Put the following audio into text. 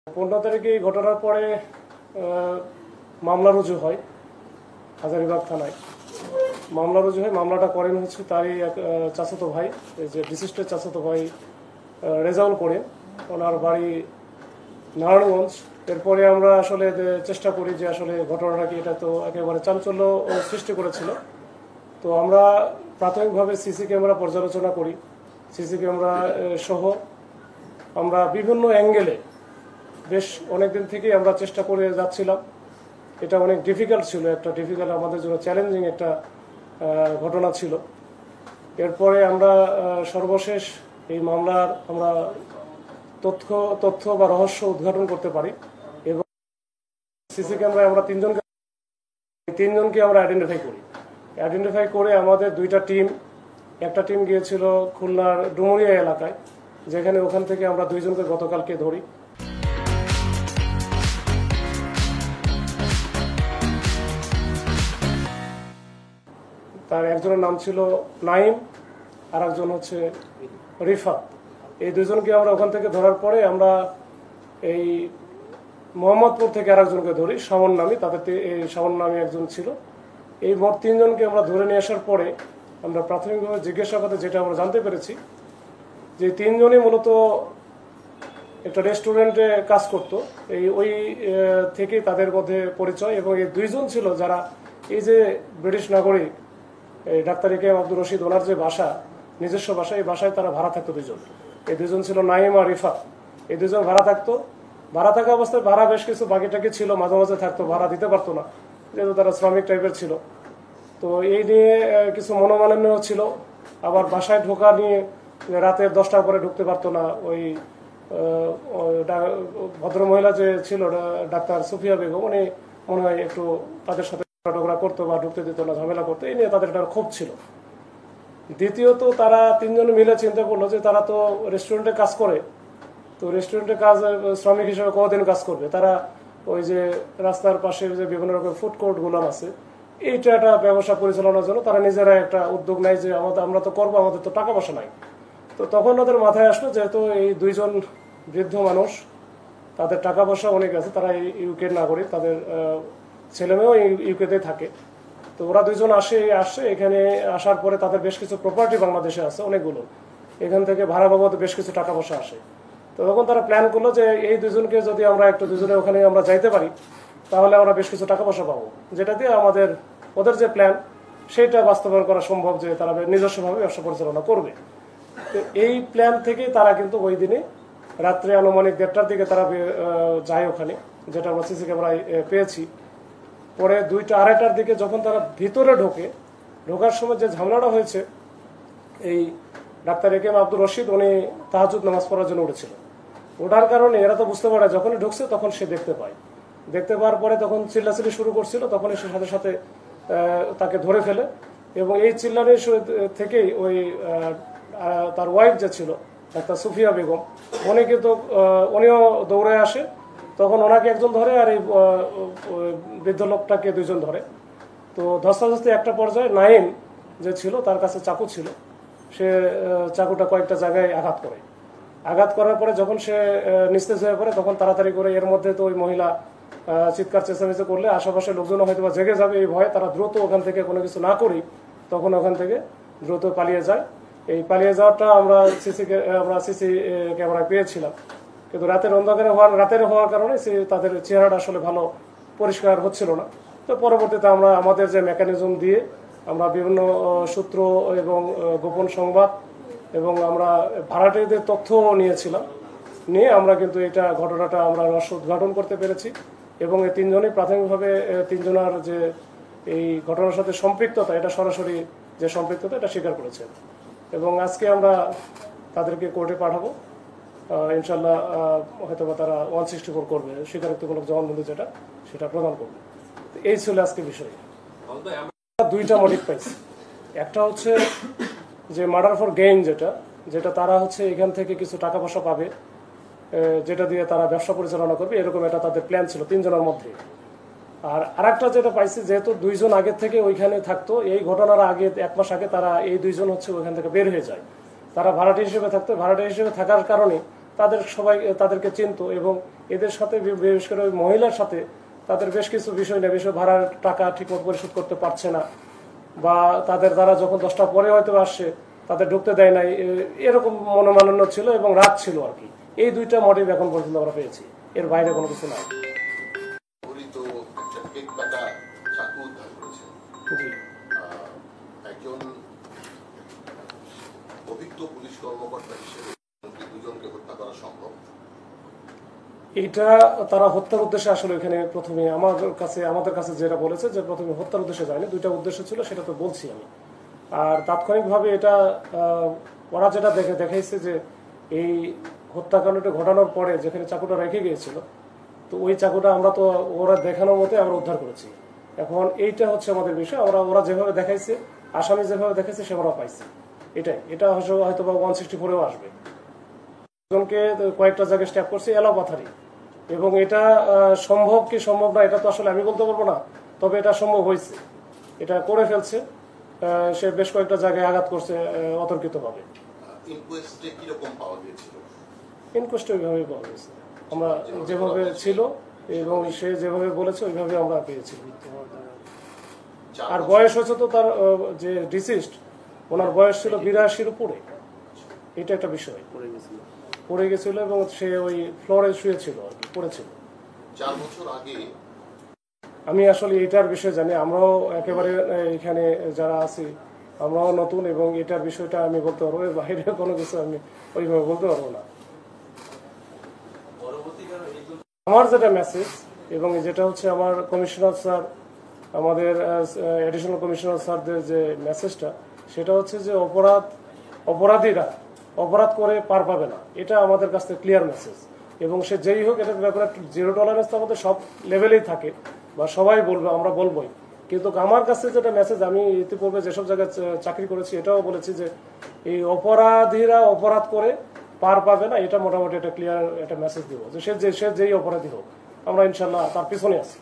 15 তারিখে এই ঘটনার পরে মামলা রুজু হয় হাজারীবাগ থানায়। মামলা রুজু হয়, মামলাটা করেন হচ্ছে তারই এক চাচাতো ভাই, এই যে বিশিষ্টের চাচাতো ভাই রেজাউল করে, ওনার বাড়ি নারায়ণগঞ্জ। এরপরে আমরা আসলে চেষ্টা করি যে আসলে ঘটনাটা কি, এটা তো একেবারে চাঞ্চল্য সৃষ্টি করেছিল। তো আমরা প্রাথমিকভাবে সিসি ক্যামেরা পর্যালোচনা করি। সিসি ক্যামেরা সহ আমরা বিভিন্ন অ্যাঙ্গেলে বেশ অনেকদিন থেকেই আমরা চেষ্টা করে যাচ্ছিলাম। এটা অনেক ডিফিকাল্ট ছিল, একটা ডিফিকাল্ট আমাদের জন্য চ্যালেঞ্জিং একটা ঘটনা ছিল। এরপরে আমরা সর্বশেষ এই মামলার আমরা তথ্য বা রহস্য উদ্ঘাটন করতে পারি এবং সিসি ক্যামেরায় আমরা তিনজনকে আমরা আইডেন্টিফাই করে আমাদের দুইটা টিম, একটা টিম গিয়েছিল খুলনার ডুমুরিয়া এলাকায়, যেখানে ওখান থেকে আমরা দুইজনকে গতকালকে ধরি। তার একজনের নাম ছিল নাইম, আর একজন হচ্ছে রিফাত। এই দুজনকে আমরা ওখান থেকে ধরার পরে আমরা এই মোহাম্মদপুর থেকে আরেকজনকে ধরি, শাওন নামী। তাদের এই শাওন নামী একজন ছিল। এই মোট তিনজনকে আমরা ধরে নিয়ে আসার পরে আমরা প্রাথমিকভাবে জিজ্ঞাসাবাদে যেটা আমরা জানতে পেরেছি যে তিনজনই মূলত একটা রেস্টুরেন্টে কাজ করত। ওই থেকেই তাদের মধ্যে পরিচয়, এবং এই দুইজন ছিল যারা এই যে ব্রিটিশ নাগরিক এই ডাক্তার এ কে এম আব্দুর রশিদ, ওনার যে বাসা, নিজস্ব বাসা, এই বাসায় তারা ভাড়া থাকতো দুইজন। এই দুজন ছিল নাইম আর রিফাত। এই দুজন ভাড়া থাকতো। ভাড়া থাকা অবস্থায় ভাড়া বেশ কিছু বাকিটাকি ছিল, মাঝে মাঝে থাকতো, ভাড়া দিতে পারতো না, যেহেতু তারা শ্রমিক টাইপের ছিল। তো এই নিয়ে কিছু মনোমালিন্য ছিল। আবার বাসায় ঢোকা নিয়ে রাতের 10টার পরে ঢুকতে পারতো না। ওই ভদ্রমহিলা যে ছিল ডাক্তার সুফিয়া বেগম, উনি মনে হয় একটু তাদের সাথে ঝগড়া করতো বা ঢুকতে দিত না, ঝামেলা করতো। এই নিয়ে তাদের একটা ক্ষোভ ছিল। দ্বিতীয়ত তারা তিনজন মিলে চিন্তা করলো যে তারা তো রেস্টুরেন্টে কাজ করে, তো রেস্টুরেন্টে কাজ শ্রমিক হিসেবে কতদিন কাজ করবে। তারা ওই যে রাস্তার পাশে যে বিভিন্ন রকম ফুড কোর্টগুলো আছে, এইটা একটা ব্যবসা পরিচালনার জন্য তারা নিজেরা একটা উদ্যোগ নেয় যে আমরা তো করবো, আমাদের তো টাকা পয়সা নাই। তো তখন ওদের মাথায় আসলো যেহেতু এই দুইজন বৃদ্ধ মানুষ, তাদের টাকা পয়সা অনেক আছে, তারা ইউকের নাগরিক, তাদের ছেলেমেয়েও ইউকেতে থাকে। তো ওরা দুইজন আসছে এখানে। আসার পরে তাদের বেশ কিছু প্রপার্টি বাংলাদেশে আছে অনেকগুলো, এখান থেকে ভাড়া বাবদ বেশ কিছু টাকা পয়সা আসে। তো তখন তারা প্ল্যান করলো যে এই দুজনকে যদি আমরা একটু দুজনে ওখানে আমরা যাইতে পারি, তাহলে আমরা বেশ কিছু টাকা পয়সা পাবো, যেটা দিয়ে ওদের যে প্ল্যান সেইটা বাস্তবায়ন করা সম্ভব, যে তারা নিজস্বভাবে ব্যবসা পরিচালনা করবে। তো এই প্ল্যান থেকেই তারা কিন্তু ওই দিনে রাত্রে আনুমানিক 1:30টার দিকে তারা যায় ওখানে, যেটা আমরা সিসি ক্যামেরায় পেয়েছি। পরে 2টা 2:30টার দিকে যখন তারা ভিতরে ঢোকার সময় যে ঝামেলাটা হয়েছে, এই ডাক্তার এ কে এম আব্দুর রশিদ উনি তাহাজ্জুদ নামাজ পড়ার জন্য উঠেছিল। ওঠার কারণে এরা তো বুঝতে পারে, যখনই ঢুকছে তখন সে দেখতে পাওয়ার পরে তখন চিল্লাচিল্লি শুরু করছিল। তখন সে সাথে সাথে তাকে ধরে ফেলে, এবং এই চিল্লানির থেকেই ওই তার ওয়াইফ যে ছিল ডাক্তার সুফিয়া বেগম, উনি কিন্তু উনিও দৌড়ে আসে। তখন ওনাকে একজন ধরে, আর এই বৃদ্ধ লোকটাকে দুইজন ধরে। তো ধস্তাধস্তি একটা পর্যায়ে নাইম যে ছিল, তার কাছে চাকু ছিল, সে চাকুটা কয়েকটা জায়গায় আঘাত করার পরে যখন সে নিস্তেজ হয়ে পড়ে, তখন তাড়াতাড়ি করে, এর মধ্যে তো ওই মহিলা চিৎকার চেঁচামেচি করলে আশেপাশে লোকজন হয়তো বা জেগে যাবে, এই ভয়ে তারা দ্রুত ওখান থেকে কোনো কিছু না করেই তখন ওখান থেকে দ্রুত পালিয়ে যায়। এই পালিয়ে যাওয়াটা আমরা সিসি ক্যামেরায় পেয়েছিলাম, কিন্তু রাতের হওয়ার কারণে তাদের চেহারাটা আসলে ভালো পরিষ্কার হচ্ছিল না। তো পরবর্তীতে আমরা আমাদের যে মেকানিজম দিয়ে আমরা বিভিন্ন সূত্র এবং গোপন সংবাদ এবং আমরা ভাড়াটিদের তথ্য নিয়ে আমরা কিন্তু ঘটনাটা আমরা রহস্য উদ্ঘাটন করতে পেরেছি। এবং এই তিনজনই প্রাথমিকভাবে তিনজনের যে এই ঘটনার সাথে সম্পৃক্ততা, এটা সরাসরি যে সম্পৃক্ততা, এটা স্বীকার করেছে। এবং আজকে আমরা তাদেরকে কোর্টে পাঠাবো ইনশাল্লাহ। হয়তো বা তারা 164 করবে, স্বীকারোক্তিমূলক জবানবন্দি যেটা, সেটা প্রদান করবে। এই ছিল আজকে বিষয়। 2টা মোটিভ পাইছি। একটা হচ্ছে যে মার্ডার ফর গেইন, যেটা তারা হচ্ছে এখান থেকে কিছু টাকা পয়সা পাবে, যেটা দিয়ে তারা ব্যবসা পরিচালনা করবে, এরকম এটা তাদের প্ল্যান ছিল তিনজনের মধ্যে। আর আরেকটা যেটা পাইছি, যেহেতু দুইজন আগে থেকে ওইখানে থাকতো, এই ঘটনার আগে 1 মাস আগে তারা এই দুইজন হচ্ছে ওইখান থেকে বের হয়ে যায়। তারা ভাড়াটি হিসেবে থাকতো, ভাড়াটি হিসেবে থাকার কারণে তাদের সবাই তাদেরকে চিনত এবং এদের সাথে বিশেষ করে ওই মহিলার সাথে তাদের বেশ কিছু বিষয় নিয়ে বিষয় ভাড়ার টাকা ঠিকমতো পরিশোধ করতে পারছে না বা তারা যখন 10টা পরে হয়তো আসছে তাদের ঢুকতে দেয় নাই, এরকম মনোমালিন্য ছিল এবং রাত ছিল আর কি। এই দুইটা মোটিভ এখন পর্যন্ত আমরা পেয়েছি, এর বাইরে কোনো কিছু নাই। জি, একজন অভিজ্ঞ পুলিশ কর্মকর্তা হিসেবে দুজনকে হত্যা করা সম্ভব? এটা তারা হত্যার উদ্দেশ্যে আসলে এখানে প্রথমে আমাদের কাছে যেটা বলেছে যে প্রথমে হত্যার উদ্দেশ্যে যায়নি, দুইটা উদ্দেশ্য ছিল, সেটা তো বলছি আমি। আর তাৎক্ষণিকভাবে এটা ওরা যেটা দেখাইছে যে এই হত্যাকাণ্ডটা ঘটানোর পরে যেখানে চাকুটা রেখে গিয়েছিল, তো ওই চাকুটা আমরা তো ওরা দেখানোর মতে আমরা উদ্ধার করেছি। এখন এইটা হচ্ছে আমাদের বিষয়, ওরা যেভাবে দেখাইছে, আসামি যেভাবে দেখাইছে সেভাবে পাইছে। এটা হয়তো বা 164-এও আসবে। একজনকে কয়েকটা জায়গায় স্ট্যাপ করছে এলাপাথারি, এবং এটা সম্ভব কি সম্ভব না এটা তো আসলে আমি বলতে পারবো না, তবে এটা সম্ভব হয়েছে, এটা করে ফেলছে। সে বেশ কয়েকটা জায়গায় আঘাত করছে অতর্কিতভাবে। ইনকোয়েস্টে ওইভাবেই পাওয়া গেছে, আমরা যেভাবে ছিল এবং সে যেভাবে বলেছে ওইভাবে আমরা পেয়েছি। আর বয়স হয়েছে তো তার যে ডিসিস্ট, ওনার বয়স ছিল 82-র উপরে, এটা একটা বিষয়। পড়ে গেছিল এবং সে ওই ফ্লোরে শুয়েছিল আর কি, পড়েছিল। 4 বছর আগে আমি আসলে এটার বিষয়ে জানি, আমরাও একেবারে এখানে যারা আছি আমরাও নতুন, এবং এটার বিষয়টা আমি বলতে পারবো, এর বাইরে কোনো কিছু আমি ওইভাবে বলতে পারবো না। আমার যেটা মেসেজ, এবং যেটা হচ্ছে আমার কমিশনার স্যার, আমাদের অ্যাডিশনাল কমিশনার স্যারদের যে মেসেজটা, সেটা হচ্ছে যে অপরাধীরা অপরাধ করে পার পাবে না, এটা আমাদের কাছ থেকে ক্লিয়ার মেসেজ। এবং সে যেই হোক, এটার ব্যাপারে জিরো টলারেন্স তো আমাদের সব লেভেলেই থাকে, বা সবাই বলবে, আমরা বলবোই। কিন্তু আমার কাছে যেটা মেসেজ, আমি ইতিপূর্বে যেসব জায়গায় চাকরি করেছি এটাও বলেছি যে এই অপরাধীরা অপরাধ করে পার পাবে না, এটা মোটামুটি একটা ক্লিয়ার একটা মেসেজ দিব যে সে যেই অপরাধী হোক, আমরা ইনশাল্লাহ তার পিছনে আছি।